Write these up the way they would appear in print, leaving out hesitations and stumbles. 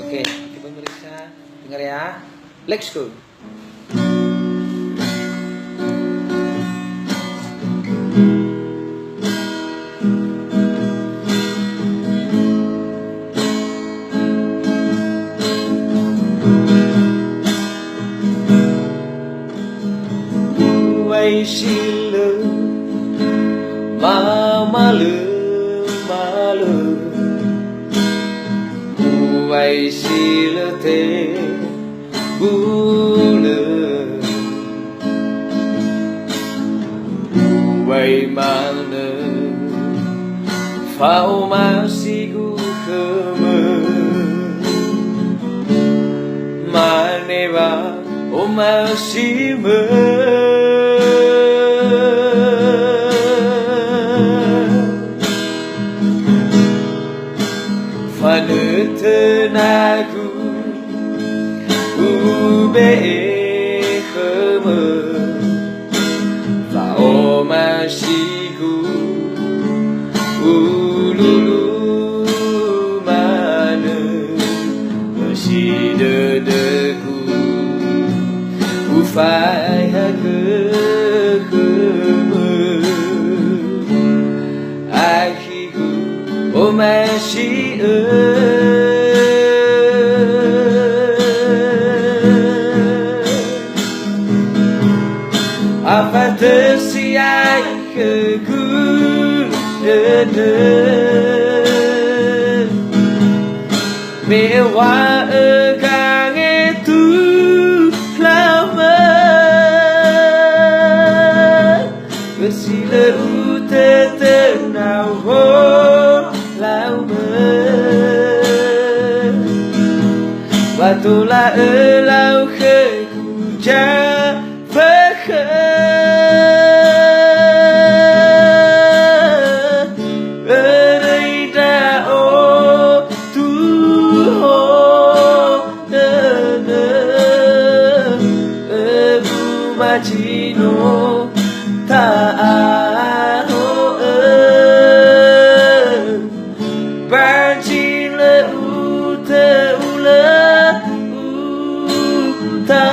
Oke, pemirsa dengar ya. Let's go. Quay xin lỡ mà lỡ quay xin lỡ thế bu lỡ quay mà lỡ phao mà si gu khơ mơ mà nè ba ô mà si mơ Fanutenaku ube khmer và omashiku ululu mane shidederku ufai khmer akhiku omashi apa tersiai keku mewah kang itu lama bersila utetenau lama Batulah elau keku Chino ta Banchi le ute ula ta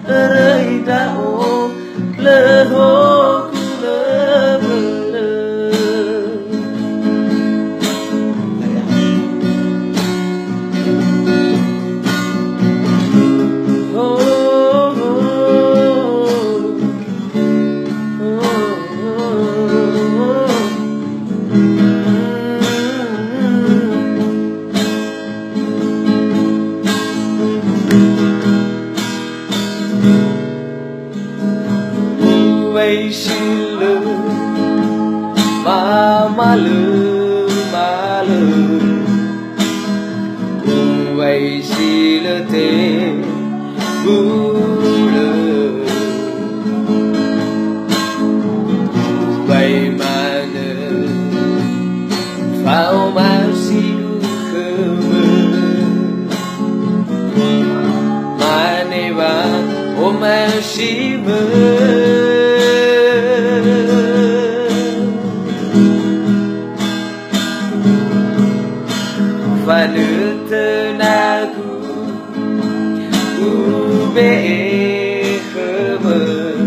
rơi đau lỡ hô lỡ quay xin lỡ mà lỡ quay xin lỡ thế bu lỡ quay mà lỡ phao mà siu khơ mà nè ba ô mà si mơ Fanutenaku ube khmer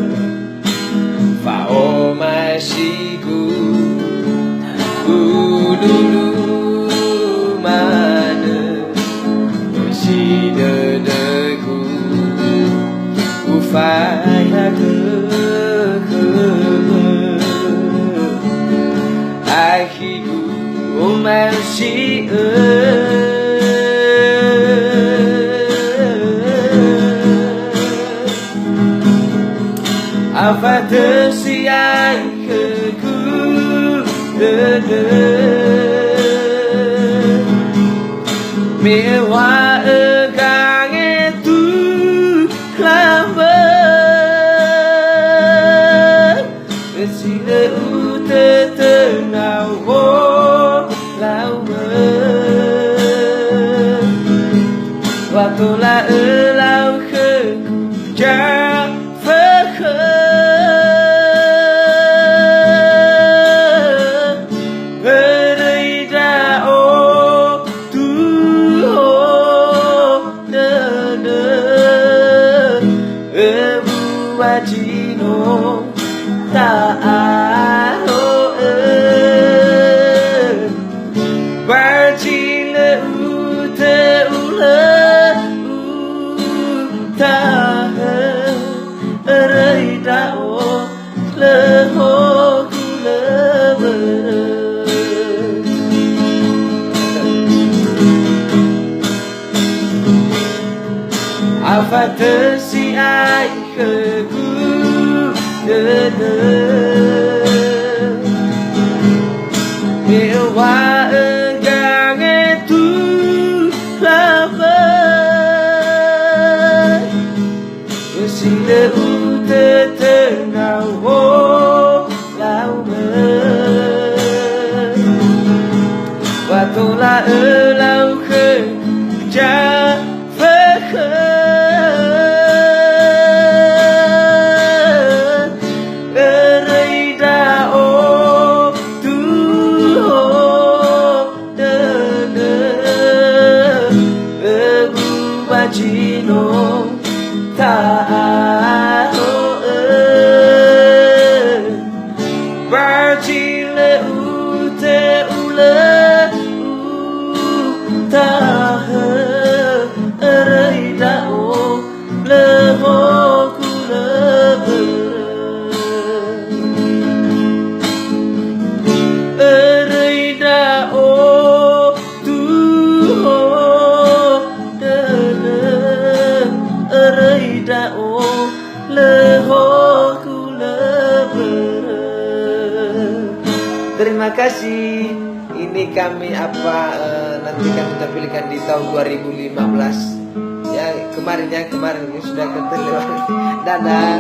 và omashiku ululu mane shidederku ufai khmer akhiku omashi apa tersiai keku mewah kang itu lama bersila utetenau lama waktulah elau keku Bajile ute ule utahe Reida o leho kulebere Afate si ai keku dede Ewa engang itu lama Besile ute tengah wo laume Watola elau ke jafeke Ereida o Duha dene Ebu bajino ta'ano Bajile ute ule utahe Ereida o leho kulebere Ereida o Duha dene Ereida o leho kulebere. Terima kasih. Ini kami nanti kami tampilkan di tahun 2015. Ya kemarin ini sudah terlewat. Dadah.